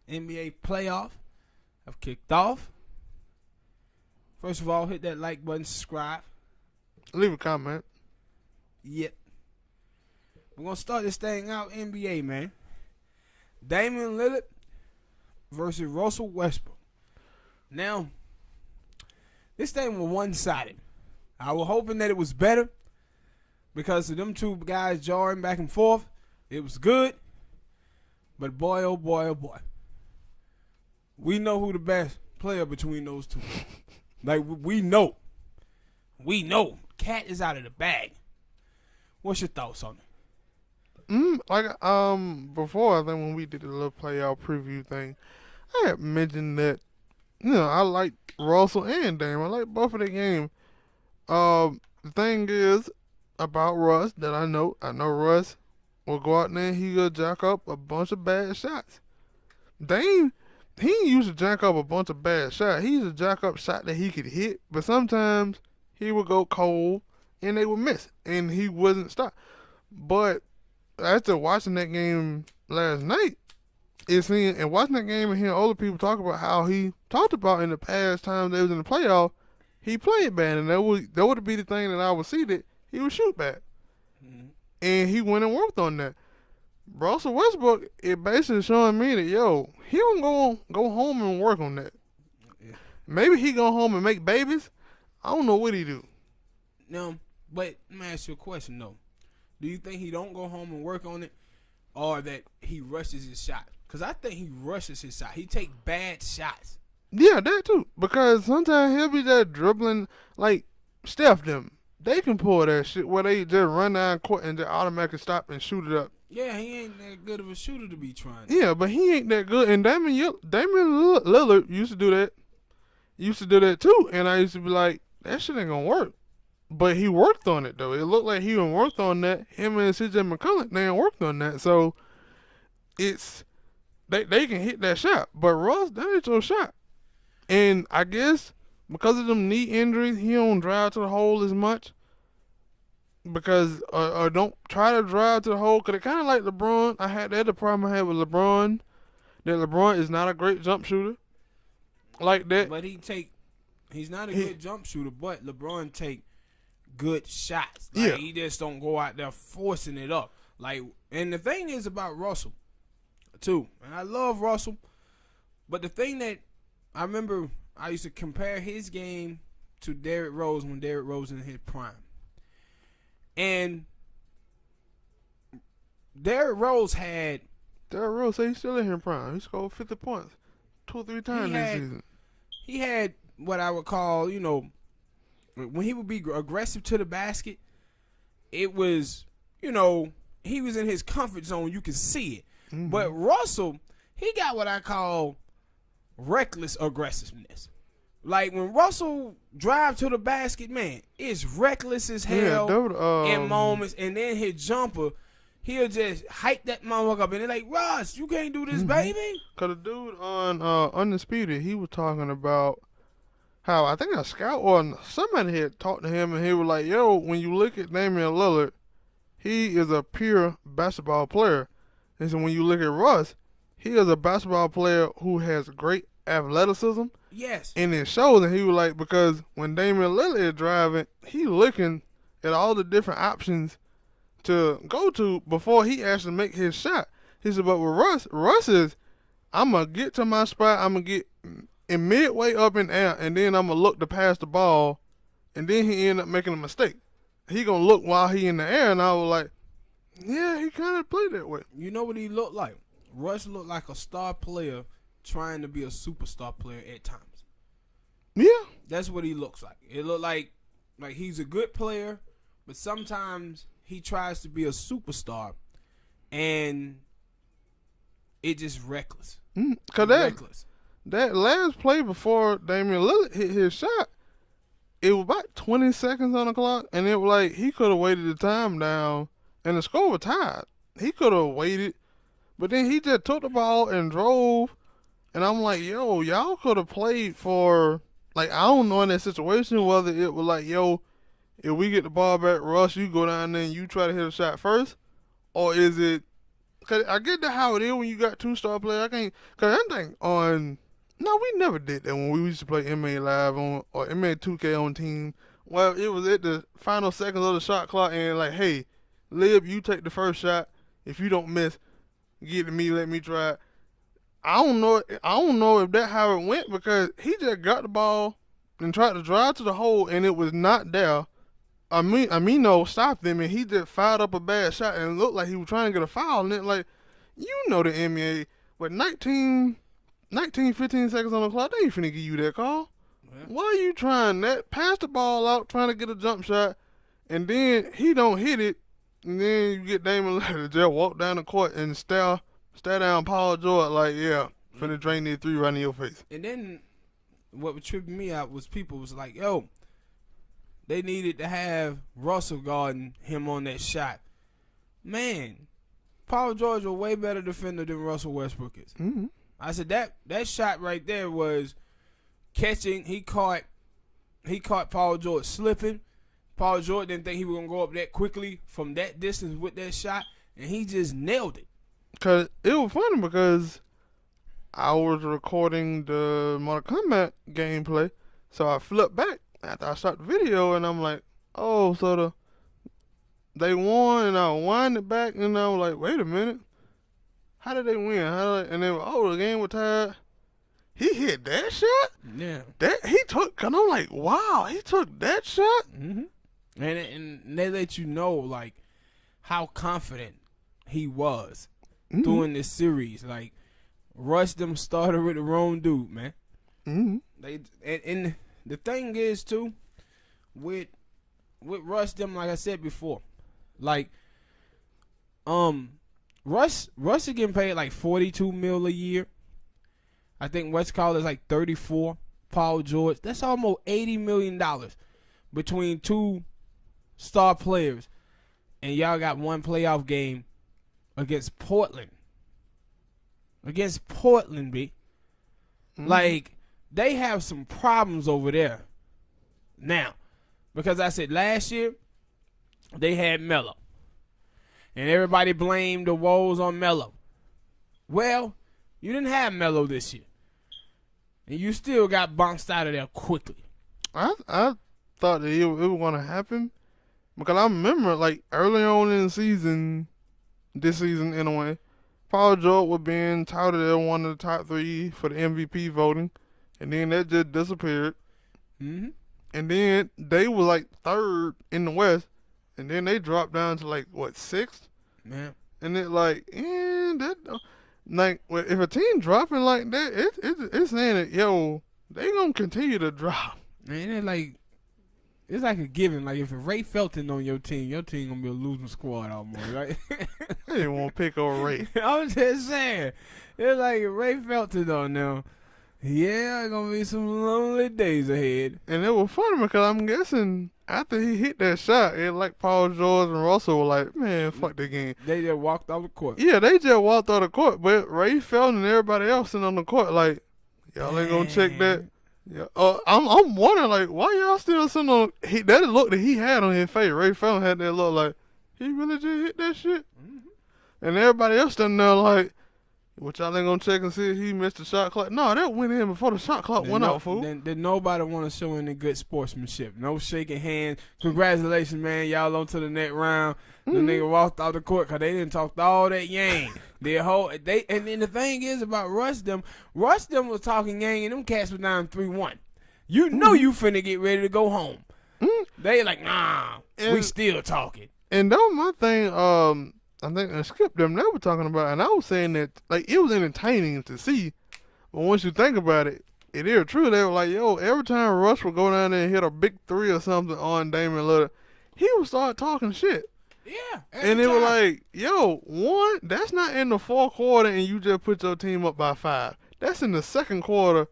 NBA playoff have kicked off. First of all, hit that like button, subscribe. Leave a comment. Yep. We're going to start this thing out NBA, man. Damian Lillard versus Russell Westbrook. Now, this thing was one-sided. I was hoping that it was better because of them two guys jarring back and forth. It was good. But boy, oh boy, oh boy. We know who the best player between those two. Like, we know. We know. Cat is out of the bag. What's your thoughts on it? Before, I think when we did the little playoff preview thing, I had mentioned that, I like Russell and Dame. I like both of their games. The thing is about Russ that I know Russ will go out there and he'll jack up a bunch of bad shots. Dame, he used to jack up a bunch of bad shots. He used to jack up shots that he could hit, but sometimes he would go cold and they would miss, and he wasn't stopped. But after watching that game last night, and watching that game and hearing older people talk about how he talked about in the past times they was in the playoff, he played bad, and that would be the thing that I would see that he would shoot bad. Mm-hmm. And he went and worked on that. Russell Westbrook, it basically showing me that, he don't go home and work on that. Yeah. Maybe he go home and make babies. I don't know what he do. No, but let me ask you a question, though. Do you think he don't go home and work on it, or that he rushes his shot? Because I think he rushes his shot. He take bad shots. Yeah, that too. Because sometimes he'll be there dribbling, like Steph them. They can pull that shit where they just run down court and just automatically stop and shoot it up. Yeah, he ain't that good of a shooter to be trying. Yeah, but he ain't that good. And Damian Lillard used to do that. Used to do that too. And I used to be like, that shit ain't gonna work. But he worked on it though. It looked like he worked on that. Him and CJ McCollum, they worked on that. So it's they can hit that shot. But Russ, that ain't your shot. And I guess because of them knee injuries, he don't drive to the hole as much. Because or don't try to drive to the hole. Because it kind of like LeBron. That's the problem I had with LeBron. That LeBron is not a great jump shooter. Like that. But he's not a good jump shooter. But LeBron take good shots. Like, yeah. He just don't go out there forcing it up. Like, and the thing is about Russell, too. And I love Russell. But the thing that I remember, I used to compare his game to Derrick Rose when Derrick Rose in his prime. And Derrick Rose said he's still in his prime. He scored 50 points 2 or 3 times this season. He had what I would call, when he would be aggressive to the basket, it was, he was in his comfort zone. You could see it. Mm-hmm. But Russell, he got what I call reckless aggressiveness. Like, when Russell drive to the basket, man, it's reckless as hell in moments. And then his jumper, he'll just hike that motherfucker up. And they're like, Russ, you can't do this, baby. Because the dude on Undisputed, he was talking about how I think a scout or somebody had talked to him, and he was like, when you look at Damian Lillard, he is a pure basketball player. And so when you look at Russ, he is a basketball player who has great athleticism. Yes. And it shows, and he was like, because when Damian Lillard is driving, he looking at all the different options to go to before he actually make his shot. He said, but with Russ is, I'm going to get to my spot, I'm going to get in midway up in air, and then I'm going to look to pass the ball, and then he end up making a mistake. He going to look while he in the air, and I was like, yeah, he kind of played that way. You know what he looked like? Russ looked like a star player trying to be a superstar player at times. Yeah. That's what he looks like. It looked like he's a good player, but sometimes he tries to be a superstar, and it just reckless. Reckless. That last play before Damian Lillard hit his shot, it was about 20 seconds on the clock, and it was like he could have waited the time down, and the score was tied. He could have waited, but then he just took the ball and drove, and I'm like, y'all could have played for, like, I don't know in that situation whether it was like, if we get the ball back, Russ, you go down there and you try to hit a shot first, or is it Cause I get how it is when you got 2-star players. I can't, cause that thing on. No, we never did that when we used to play NBA Live on or NBA 2K on team. Well, it was at the final seconds of the shot clock and like, hey, Lib, you take the first shot. If you don't miss, get it to me. Let me try it. I don't know if that's how it went because he just got the ball and tried to drive to the hole and it was not there. Amino stopped him and he just fired up a bad shot and it looked like he was trying to get a foul. And it like, you know the NBA, with 15 seconds on the clock, they ain't finna give you that call. Yeah. Why are you trying that? Pass the ball out, trying to get a jump shot, and then he don't hit it, and then you get Damian Lillard just walk down the court and stare down Paul George like, yeah, finna drain these 3 right in your face. And then what was tripping me out was people was like, yo, they needed to have Russell guarding him on that shot. Man, Paul George a way better defender than Russell Westbrook is. Mm-hmm. I said that shot right there was catching. He caught Paul George slipping. Paul George didn't think he was gonna go up that quickly from that distance with that shot, and he just nailed it. Cause it was funny because I was recording the Mortal Kombat gameplay, so I flipped back after I stopped the video, and I'm like, oh, so they won, and I wind it back, and I was like, wait a minute. How did they win? And they were, the game was tied. He hit that shot? Yeah. And I'm like, wow, he took that shot? Mm-hmm. And they let you know, like, how confident he was during this series. Like, Russ them started with the wrong dude, man. Mm-hmm. And the thing is, too, with Russ them, like I said before, like, Russ is getting paid like $42 million a year. I think West College is like 34. Paul George, that's almost $80 million between 2 star players, and y'all got one playoff game against Portland. Against Portland, B. Mm-hmm. Like, they have some problems over there now, because I said last year they had Melo. And everybody blamed the woes on Melo. Well, you didn't have Melo this year. And you still got bounced out of there quickly. I thought that it was going to happen. Because I remember, like, early on in the season, this season anyway, Paul George was being touted as one of the top 3 for the MVP voting. And then that just disappeared. Mm-hmm. And then they were, like, 3rd in the West. And then they dropped down to like 6th, man. And it like, if a team dropping like that, it's saying that they gonna continue to drop. Man, it's like a given. Like if Ray Felton on your team gonna be a losing squad almost, right? They didn't want to pick over Ray. I was just saying, it's like if Ray Felton on them. Yeah, gonna be some lonely days ahead. And it was funny because I'm guessing after he hit that shot, it like Paul George and Russell were like, man, fuck the game. They just walked off the court. Yeah, they just walked off the court. But Ray Felton and everybody else sitting on the court like, y'all ain't gonna check that. Yeah, I'm wondering like why y'all still sitting on that look that he had on his face. Ray Felton had that look like he really just hit that shit. Mm-hmm. And everybody else standing there like, what y'all ain't gonna check and see if he missed the shot clock? No, that went in before the shot clock went out, fool. Then nobody want to show any good sportsmanship. No shaking hands. Congratulations, man. Y'all on to the next round. Mm-hmm. The nigga walked out the court because they didn't talk all that yang. And then the thing is about Russ them was talking yang and them cats was down 3-1. You know you finna get ready to go home. Mm-hmm. They like, nah, we still talking. And that was my thing, I think Skip them, they were talking about, and I was saying that, like, it was entertaining to see, but once you think about it, it is true. They were like, every time Russ would go down there and hit a big 3 or something on Damian Lillard, he would start talking shit. Yeah. And they were like, one, that's not in the 4th quarter and you just put your team up by 5. That's in the 2nd quarter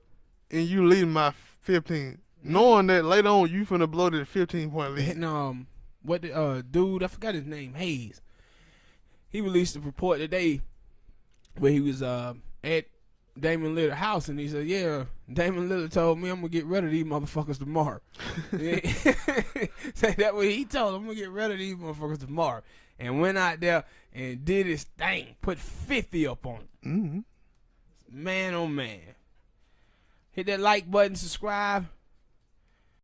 and you leading by 15. Knowing that later on you finna blow the 15-point lead. And, what the dude, I forgot his name, Hayes. He released a report today where he was at Damian Lillard's house, and he said, yeah, Damian Lillard told me I'm going to get rid of these motherfuckers tomorrow. Say that what he told him, I'm going to get rid of these motherfuckers tomorrow. and went out there and did his thing. Put 50 up on him. Mm-hmm. Man, oh man. Hit that like button, subscribe.